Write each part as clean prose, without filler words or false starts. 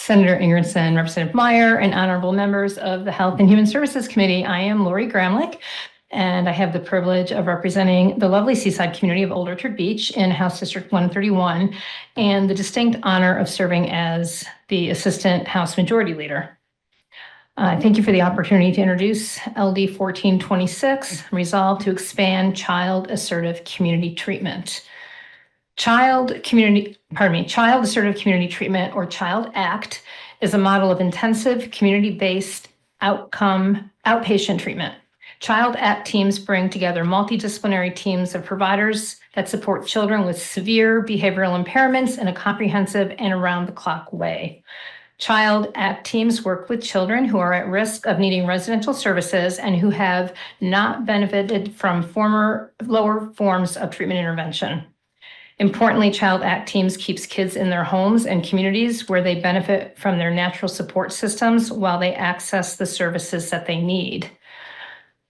Senator Ingerson, Representative Meyer, and honorable members of the Health and Human Services Committee. I am Lori Gramlich, and I have the privilege of representing the lovely seaside community of Old Orchard Beach in House District 131, and the distinct honor of serving as the Assistant House Majority Leader. Thank you for the opportunity to introduce LD 1426, resolved to expand child assertive community treatment. Child assertive community treatment, or CHILD ACT, is a model of intensive community-based outpatient treatment. CHILD ACT teams bring together multidisciplinary teams of providers that support children with severe behavioral impairments in a comprehensive and around-the-clock way. CHILD ACT teams work with children who are at risk of needing residential services and who have not benefited from former lower forms of treatment intervention. Importantly, CHILD ACT teams keeps kids in their homes and communities where they benefit from their natural support systems while they access the services that they need.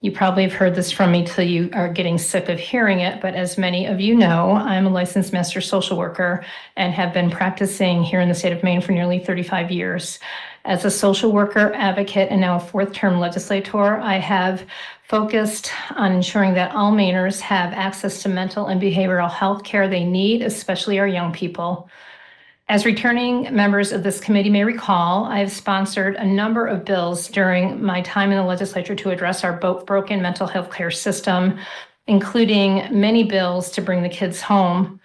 You probably have heard this from me till you are getting sick of hearing it, but as many of you know, I'm a licensed master social worker and have been practicing here in the state of Maine for nearly 35 years. As a social worker, advocate, and now a fourth-term legislator, I have focused on ensuring that all Mainers have access to mental and behavioral health care they need, especially our young people. As returning members of this committee may recall, I have sponsored a number of bills during my time in the legislature to address our broken mental health care system, including many bills to bring the kids home,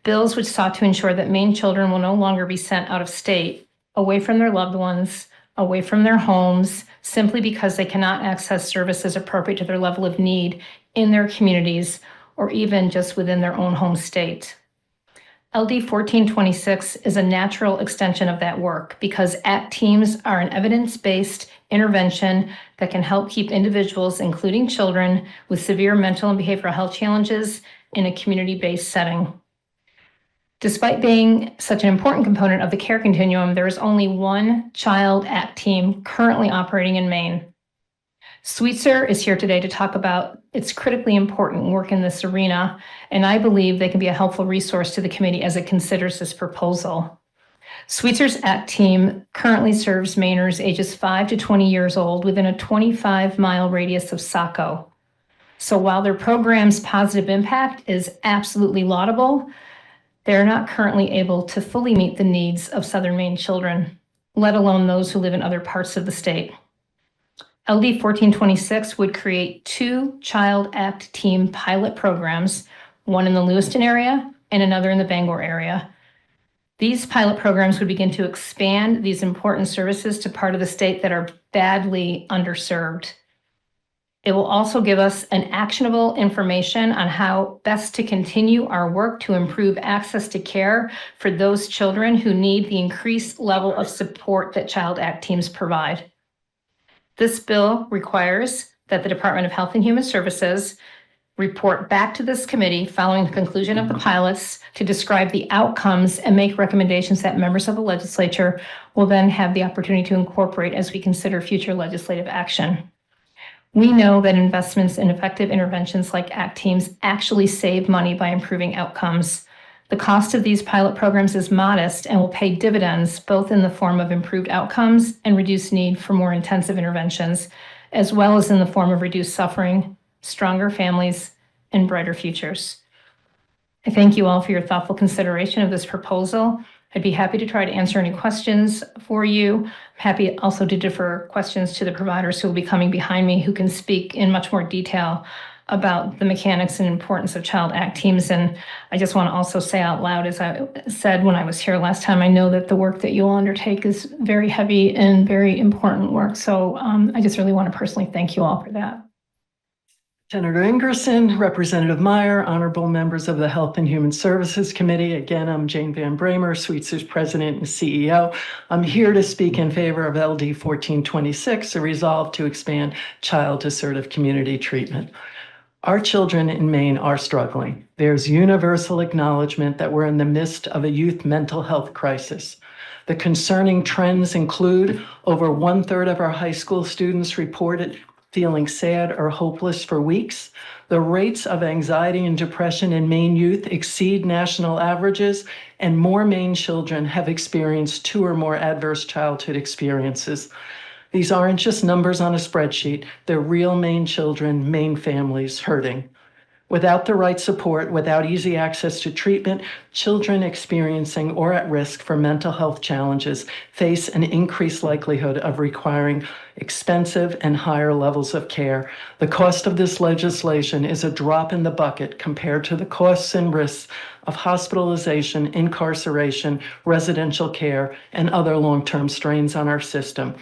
bills which sought to ensure that Maine children will no longer be sent out of state, away from their loved ones, away from their homes, simply because they cannot access services appropriate to their level of need in their communities or even just within their own home state. LD 1426 is a natural extension of that work because ACT teams are an evidence-based intervention that can help keep individuals, including children, with severe mental and behavioral health challenges in a community-based setting. Despite being such an important component of the care continuum, there is only one CHILD ACT team currently operating in Maine. Sweetser is here today to talk about its critically important work in this arena, and I believe they can be a helpful resource to the committee as it considers this proposal. Sweetser's ACT team currently serves Mainers ages 5 to 20 years old within a 25-mile radius of Saco. So while their program's positive impact is absolutely laudable, they're not currently able to fully meet the needs of Southern Maine children, let alone those who live in other parts of the state. LD 1426 would create 2 CHILD ACT team pilot programs, one in the Lewiston area and another in the Bangor area. These pilot programs would begin to expand these important services to part of the state that are badly underserved. It will also give us an actionable information on how best to continue our work to improve access to care for those children who need the increased level of support that CHILD ACT teams provide. This bill requires that the Department of Health and Human Services report back to this committee following the conclusion of the pilots to describe the outcomes and make recommendations that members of the legislature will then have the opportunity to incorporate as we consider future legislative action. We know that investments in effective interventions like ACT teams actually save money by improving outcomes. The cost of these pilot programs is modest and will pay dividends both in the form of improved outcomes and reduced need for more intensive interventions, as well as in the form of reduced suffering, stronger families, and brighter futures. I thank you all for your thoughtful consideration of this proposal. I'd be happy to try to answer any questions for you. I'm happy also to defer questions to the providers who will be coming behind me, who can speak in much more detail about the mechanics and importance of CHILD ACT teams. And I just want to also say out loud, as I said when I was here last time, I know that the work that you will undertake is very heavy and very important work. So I just really want to personally thank you all for that. Senator Ingerson, Representative Meyer, honorable members of the Health and Human Services Committee. Again, I'm Jane Van Bramer, Sweetser's President and CEO. I'm here to speak in favor of LD 1426, a resolve to expand child assertive community treatment. Our children in Maine are struggling. There's universal acknowledgement that we're in the midst of a youth mental health crisis. The concerning trends include over 1/3 of our high school students reported feeling sad or hopeless for weeks. The rates of anxiety and depression in Maine youth exceed national averages, and more Maine children have experienced 2 or more adverse childhood experiences. These aren't just numbers on a spreadsheet. They're real Maine children, Maine families hurting. Without the right support, without easy access to treatment, children experiencing or at risk for mental health challenges face an increased likelihood of requiring expensive and higher levels of care. The cost of this legislation is a drop in the bucket compared to the costs and risks of hospitalization, incarceration, residential care, and other long-term strains on our system.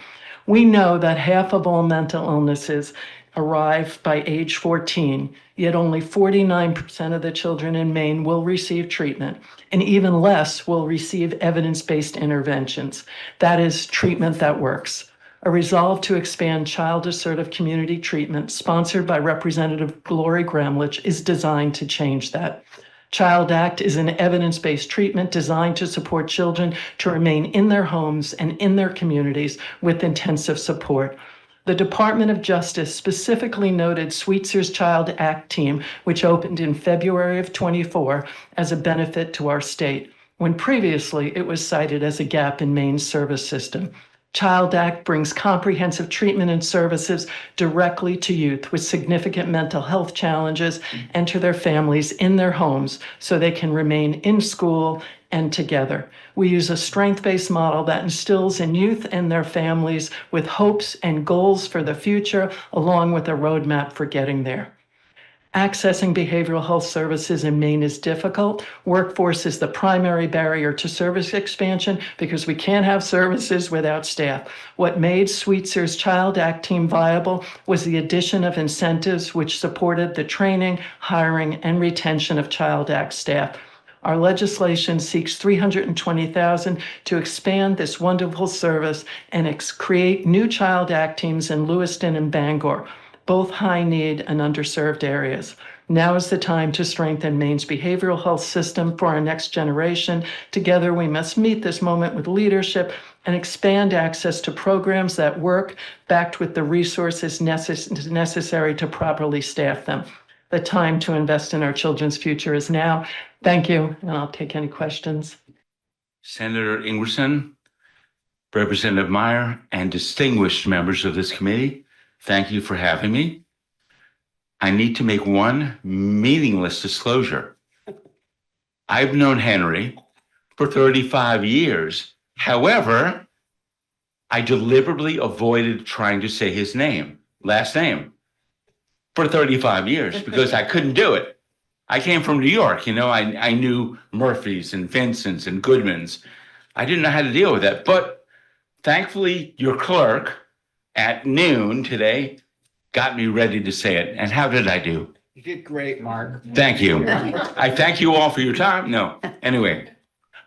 We know that half of all mental illnesses arrive by age 14, yet only 49% of the children in Maine will receive treatment, and even less will receive evidence-based interventions. That is, treatment that works. A resolve to expand child assertive community treatment, sponsored by Representative Lori Gramlich, is designed to change that. Child Act is an evidence-based treatment designed to support children to remain in their homes and in their communities with intensive support. The Department of Justice specifically noted Sweetzer's Child Act team, which opened in February of 24, as a benefit to our state, when previously it was cited as a gap in Maine's service system. Child Act brings comprehensive treatment and services directly to youth with significant mental health challenges and to their families in their homes so they can remain in school and together. We use a strength-based model that instills in youth and their families with hopes and goals for the future, along with a roadmap for getting there. Accessing behavioral health services in Maine is difficult. Workforce is the primary barrier to service expansion because we can't have services without staff. What made Sweetzer's Child Act team viable was the addition of incentives which supported the training, hiring, and retention of Child Act staff. Our legislation seeks $320,000 to expand this wonderful service and create new Child Act teams in Lewiston and Bangor, both high need and underserved areas. Now is the time to strengthen Maine's behavioral health system for our next generation. Together, we must meet this moment with leadership and expand access to programs that work, backed with the resources necessary to properly staff them. The time to invest in our children's future is now. Thank you, and I'll take any questions. Senator Ingerson, Representative Meyer, and distinguished members of this committee, thank you for having me. I need to make one meaningless disclosure. I've known Henry for 35 years. However, I deliberately avoided trying to say his last name, for 35 years because I couldn't do it. I came from New York, I knew Murphys and Vincents and Goodmans. I didn't know how to deal with that, but thankfully your clerk at noon today got me ready to say it. And how did I do? You did great, Mark. Thank you. I thank you all for your time. No, anyway,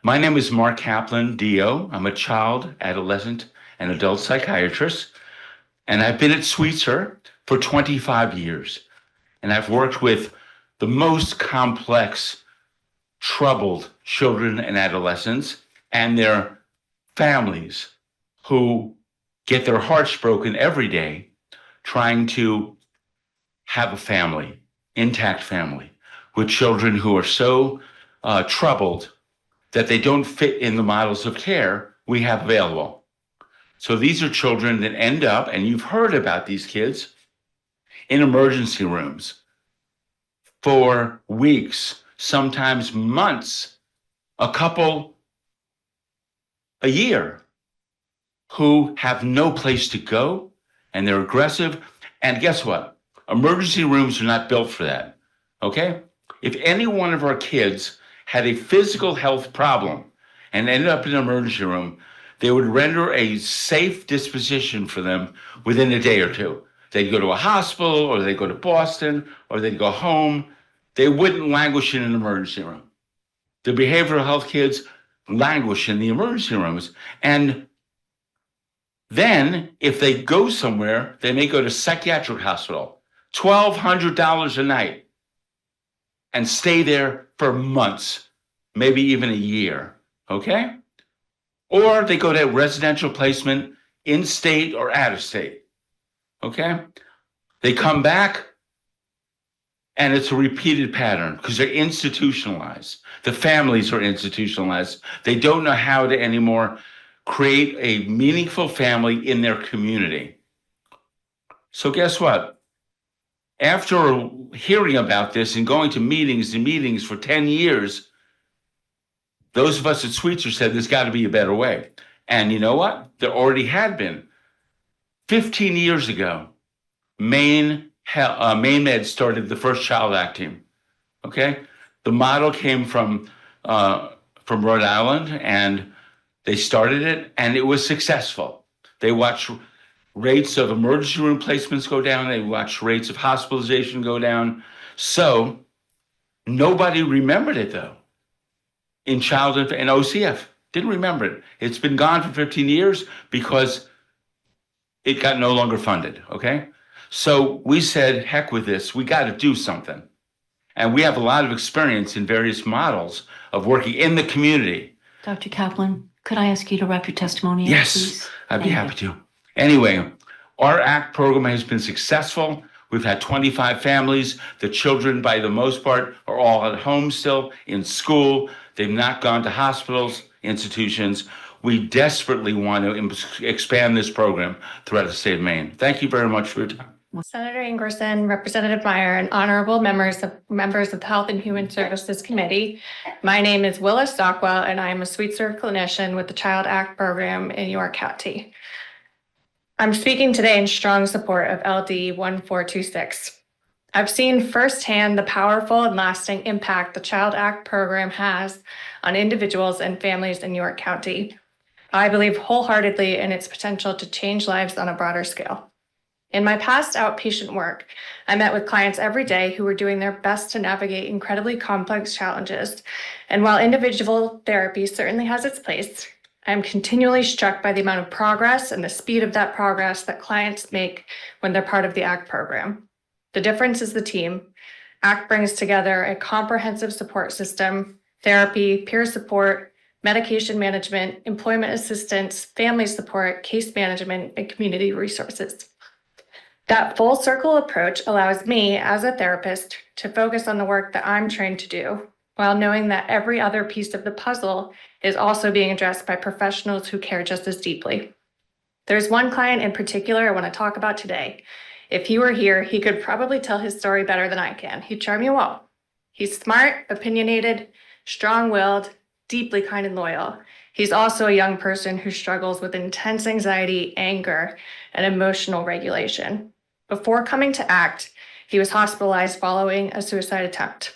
my name is Mark Kaplan, DO. I'm a child, adolescent, and adult psychiatrist, and I've been at Sweetser for 25 years. And I've worked with the most complex, troubled children and adolescents and their families who get their hearts broken every day trying to have a family, intact family, with children who are so troubled that they don't fit in the models of care we have available. So these are children that end up, and you've heard about these kids, in emergency rooms for weeks, sometimes months, a year, who have no place to go, and they're aggressive. And guess what? Emergency rooms are not built for that, okay? If any one of our kids had a physical health problem and ended up in an emergency room, they would render a safe disposition for them within a day or two. They'd go to a hospital, or they'd go to Boston, or they'd go home. They wouldn't languish in an emergency room. The behavioral health kids languish in the emergency rooms. And then if they go somewhere, they may go to psychiatric hospital, $1,200 a night, and stay there for months, maybe even a year, okay? Or they go to residential placement in state or out of state, okay? They come back and it's a repeated pattern because they're institutionalized. The families are institutionalized. They don't know how to anymore create a meaningful family in their community. So guess what? After hearing about this and going to meetings and meetings for 10 years, those of us at Sweetser said there's got to be a better way. And you know what? There already had been. 15 years ago, Maine Med started the first Child Act team. Okay, the model came from Rhode Island, and they started it, and it was successful. They watched rates of emergency room placements go down. They watched rates of hospitalization go down. So nobody remembered it though. In child and OCF didn't remember it. It's been gone for 15 years because it got no longer funded. Okay. So we said, heck with this, we got to do something. And we have a lot of experience in various models of working in the community. Dr. Kaplan, could I ask you to wrap your testimony up, Yes, please? I'd be Thank happy to. Anyway, our ACT program has been successful. We've had 25 families. The children, by the most part, are all at home still, in school. They've not gone to hospitals, institutions. We desperately want to expand this program throughout the state of Maine. Thank you very much for your time. Senator Ingerson, Representative Meyer, and honorable members of the Health and Human Services Committee. My name is Willa Stockwell, and I am a Sweetser clinician with the Child Act program in York County. I'm speaking today in strong support of LD 1426. I've seen firsthand the powerful and lasting impact the Child Act program has on individuals and families in York County. I believe wholeheartedly in its potential to change lives on a broader scale. In my past outpatient work, I met with clients every day who were doing their best to navigate incredibly complex challenges. And while individual therapy certainly has its place, I am continually struck by the amount of progress and the speed of that progress that clients make when they're part of the ACT program. The difference is the team. ACT brings together a comprehensive support system, therapy, peer support, medication management, employment assistance, family support, case management, and community resources. That full circle approach allows me as a therapist to focus on the work that I'm trained to do, while knowing that every other piece of the puzzle is also being addressed by professionals who care just as deeply. There's one client in particular I want to talk about today. If he were here, he could probably tell his story better than I can. He'd charm you all. He's smart, opinionated, strong-willed, deeply kind and loyal. He's also a young person who struggles with intense anxiety, anger, and emotional regulation. Before coming to ACT, he was hospitalized following a suicide attempt.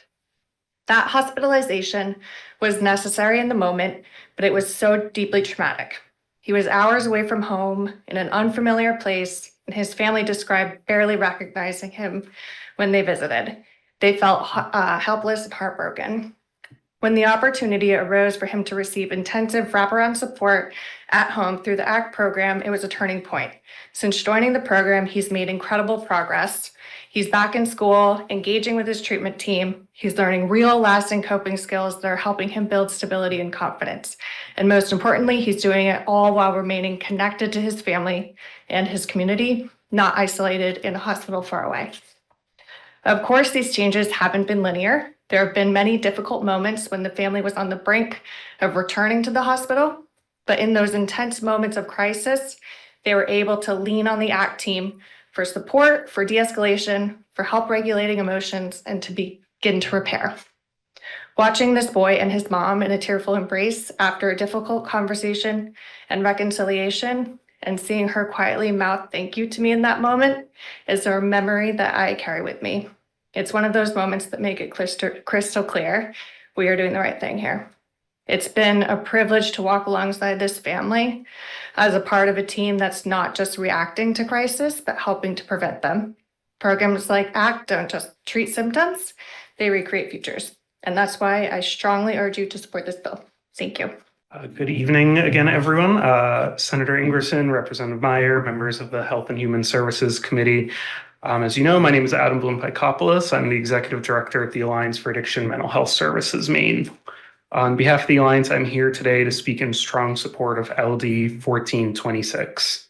That hospitalization was necessary in the moment, but it was so deeply traumatic. He was hours away from home in an unfamiliar place, and his family described barely recognizing him when they visited. They felt helpless and heartbroken. When the opportunity arose for him to receive intensive wraparound support at home through the ACT program, it was a turning point. Since joining the program, he's made incredible progress. He's back in school, engaging with his treatment team. He's learning real, lasting coping skills that are helping him build stability and confidence. And most importantly, he's doing it all while remaining connected to his family and his community, not isolated in a hospital far away. Of course, these changes haven't been linear. There have been many difficult moments when the family was on the brink of returning to the hospital, but in those intense moments of crisis, they were able to lean on the ACT team for support, for de-escalation, for help regulating emotions, and to begin to repair. Watching this boy and his mom in a tearful embrace after a difficult conversation and reconciliation, and seeing her quietly mouth thank you to me in that moment is a memory that I carry with me. It's one of those moments that make it crystal clear we are doing the right thing here. It's been a privilege to walk alongside this family as a part of a team that's not just reacting to crisis, but helping to prevent them. Programs like ACT don't just treat symptoms, they recreate futures. And that's why I strongly urge you to support this bill. Thank you. Good evening again, everyone. Senator Ingerson, Representative Meyer, members of the Health and Human Services Committee. As you know, my name is Adam Bloom-Pykopoulos. I'm the Executive Director at the Alliance for Addiction Mental Health Services, Maine. On behalf of the Alliance, I'm here today to speak in strong support of LD 1426.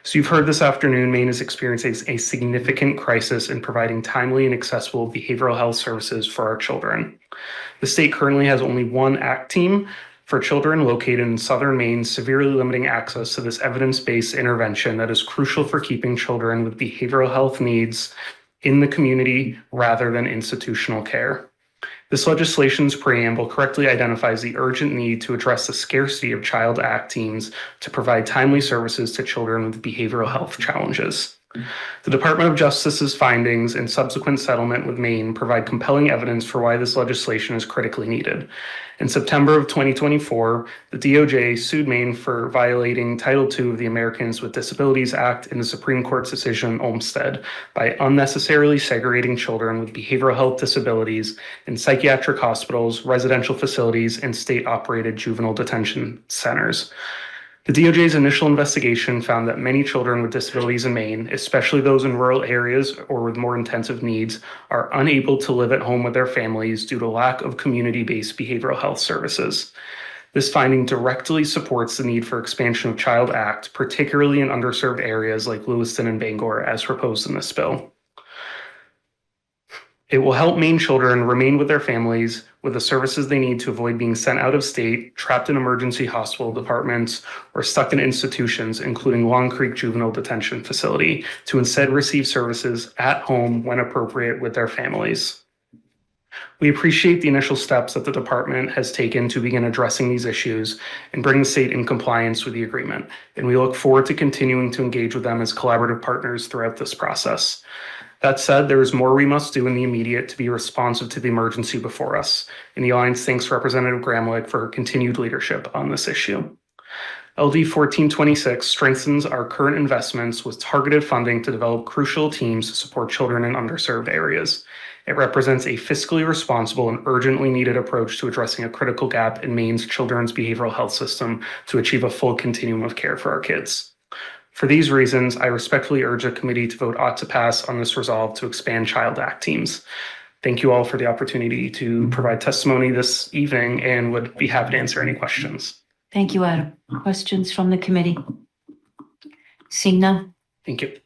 So you've heard this afternoon, Maine is experiencing a significant crisis in providing timely and accessible behavioral health services for our children. The state currently has only one ACT team for children located in southern Maine, severely limiting access to this evidence-based intervention that is crucial for keeping children with behavioral health needs in the community rather than institutional care. This legislation's preamble correctly identifies the urgent need to address the scarcity of child ACT teams to provide timely services to children with behavioral health challenges. The Department of Justice's findings and subsequent settlement with Maine provide compelling evidence for why this legislation is critically needed. In September of 2024, the DOJ sued Maine for violating Title II of the Americans with Disabilities Act in the Supreme Court's decision Olmstead by unnecessarily segregating children with behavioral health disabilities in psychiatric hospitals, residential facilities, and state-operated juvenile detention centers. The DOJ's initial investigation found that many children with disabilities in Maine, especially those in rural areas or with more intensive needs, are unable to live at home with their families due to lack of community-based behavioral health services. This finding directly supports the need for expansion of Child ACT, particularly in underserved areas like Lewiston and Bangor, as proposed in this bill. It will help Maine children remain with their families with the services they need to avoid being sent out of state, trapped in emergency hospital departments, or stuck in institutions, including Long Creek Juvenile Detention Facility, to instead receive services at home when appropriate with their families. We appreciate the initial steps that the department has taken to begin addressing these issues and bring the state in compliance with the agreement, and we look forward to continuing to engage with them as collaborative partners throughout this process. That said, there is more we must do in the immediate to be responsive to the emergency before us, and the Alliance thanks Representative Gramlich for her continued leadership on this issue. LD 1426 strengthens our current investments with targeted funding to develop crucial teams to support children in underserved areas. It represents a fiscally responsible and urgently needed approach to addressing a critical gap in Maine's children's behavioral health system to achieve a full continuum of care for our kids. For these reasons, I respectfully urge the committee to vote ought to pass on this resolve to expand Child ACT teams. Thank you all for the opportunity to provide testimony this evening and would be happy to answer any questions. Thank you, Adam. Questions from the committee? Seeing none? Thank you.